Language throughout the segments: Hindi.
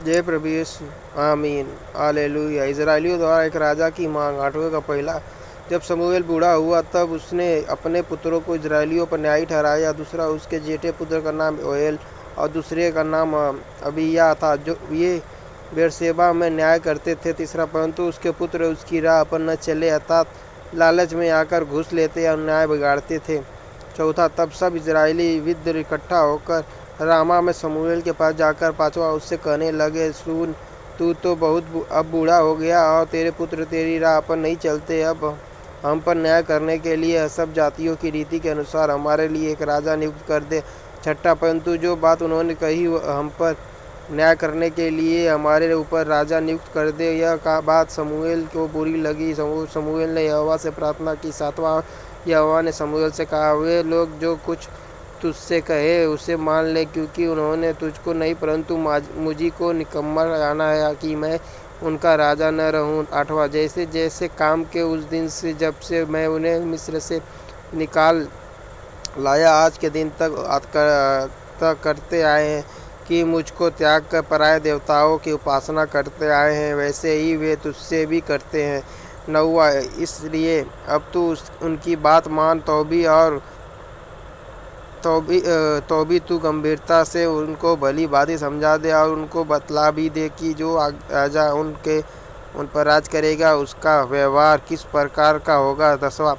जय प्रभु यीशु। आमीन। हालेलुया। इजराइलियों द्वारा एक राजा की मांग। 8वें का पहला। जब शमूएल बूढ़ा हुआ तब उसने अपने पुत्रों को इजराइलियों पर न्यायी ठहराया। दूसरा उसके जेठे पुत्र का नाम योएल और दूसरे का नाम अबिय्याह था, जो ये बेरशेबा में न्याय करते थे। तीसरा, परंतु उसके पुत्र उसकी राह पर न चले, अर्थात लालच में आकर घूस लेते और न्याय बिगाड़ते थे। चौथा, तब सब इजराइली वृद्ध इकट्ठा होकर रामा में शमूएल के पास जाकर पांचवा उससे कहने लगे, सुन, तू तो बहुत अब बूढ़ा हो गया और तेरे पुत्र तेरी राह पर नहीं चलते। अब हम पर न्याय करने के लिए सब जातियों की रीति के अनुसार हमारे लिए एक राजा नियुक्त कर दे। छठा, परंतु जो बात उन्होंने कही हम पर न्याय करने के लिए हमारे ऊपर राजा नियुक्त कर दे, यह बात शमूएल को बुरी लगी। शमूएल ने यहोवा से प्रार्थना की। सातवां, यहोवा ने शमूएल से कहा, वे लोग जो कुछ तुझसे कहे उसे मान ले, क्योंकि उन्होंने तुझको नहीं परंतु मुझी को निकम्मा जाना है कि मैं उनका राजा न रहूं। 8वां, जैसे जैसे काम के उस दिन से जब से मैं उन्हें मिस्र से निकाल लाया आज के दिन तक करते आए हैं कि मुझको त्याग कर पराये देवताओं की उपासना करते आए हैं, वैसे ही वे तुझसे भी करते हैं। 9वां, इसलिए अब तू उनकी बात मान, तो भी तू गंभीरता से उनको भली भांति समझा दे और उनको बतला भी दे कि जो राजा उन पर राज करेगा उसका व्यवहार किस प्रकार का होगा। 10वां,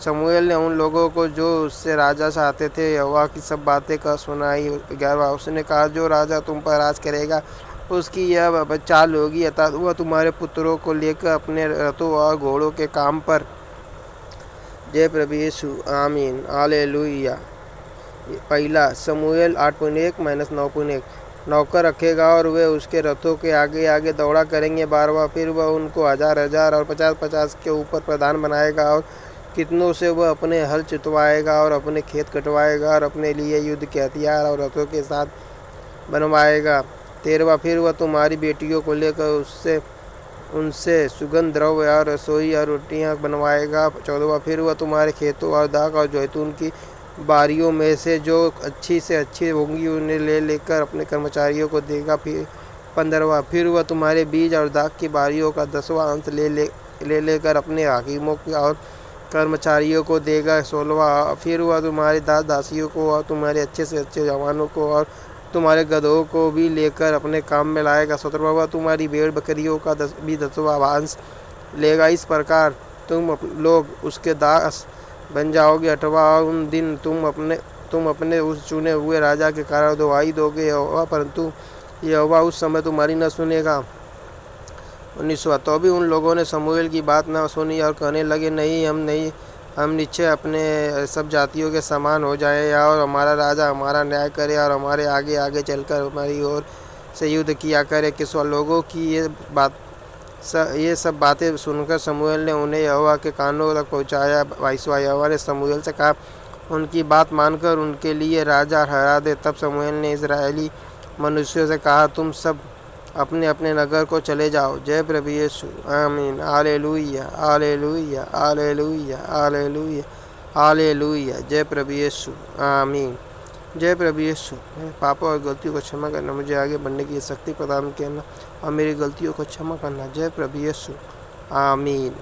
शमूएल ने उन लोगों को जो उससे राजा चाहते थे यहोवा की सब बातें कह सुनाई। 11वां, उसने कहा, जो राजा तुम पर राज करेगा उसकी यह चाल होगी, अर्थात वह तुम्हारे पुत्रों को लेकर अपने रथों और घोड़ों के काम पर। जय प्रभु यीशु। आमीन। हालेलुया। पहला शमूएल 8.1-9.1। नौकर रखेगा और वे उसके रथों के आगे आगे दौड़ा करेंगे। 12वां, फिर वह उनको 1000 और 50 के ऊपर प्रधान बनाएगा और कितनों से वह अपने हल चुतवाएगा और अपने खेत कटवाएगा और अपने लिए युद्ध के हथियार और रथों के साथ बनवाएगा। 13वां, फिर वह तुम्हारी बेटियों को लेकर उनसे सुगंध द्रव्य और रसोई और रोटियां बनवाएगा। 14वां, फिर वह तुम्हारे खेतों और दाख और जैतून की बारियों में से जो अच्छी से अच्छी होंगी उन्हें लेकर अपने कर्मचारियों को देगा। फिर 15वां, फिर वह तुम्हारे बीज और दाख की बारियों का 10वां अंश लेकर अपने हाकिमों और कर्मचारियों को देगा। 16वां, फिर वह तुम्हारे दास दासियों को और तुम्हारे अच्छे से अच्छे जवानों को और तुम्हारे गधों को भी लेकर अपने काम में लाएगा। 17वां, वह तुम्हारी भेड़ बकरियों का 10वां अंश लेगा। इस प्रकार तुम लोग उसके दास बन जाओगे। 18वां, उन दिन तुम अपने उस चुने हुए राजा के कारण दुहाई दोगे यहोवा, परंतु यहोवा उस समय तुम्हारी न सुनेगा। 19वां, तो भी उन लोगों ने शमूएल की बात न सुनी और कहने लगे, हम निश्चय अपने सब जातियों के समान हो जाए और हमारा राजा हमारा न्याय करे और हमारे आगे आगे चलकर हमारी ओर से युद्ध किया करे। 21वां, लोगों की ये सब बातें सुनकर शमूएल ने उन्हें यहोवा के कानों तक पहुँचाया। 22वां, यहोवा ने शमूएल से कहा, उनकी बात मानकर उनके लिए राजा ठहरा दे। तब शमूएल ने इजरायली मनुष्यों से कहा, तुम सब अपने अपने नगर को चले जाओ। जय प्रभु यीशु। आमीन। Hallelujah. Hallelujah. Hallelujah. Hallelujah. Hallelujah. जय प्रभु यीशु। आमीन। जय प्रभु यीशु। पापों और गलतियों को क्षमा करना, मुझे आगे बढ़ने की शक्ति प्रदान करना और मेरी गलतियों को क्षमा करना। जय प्रभु यीशु। आमीन।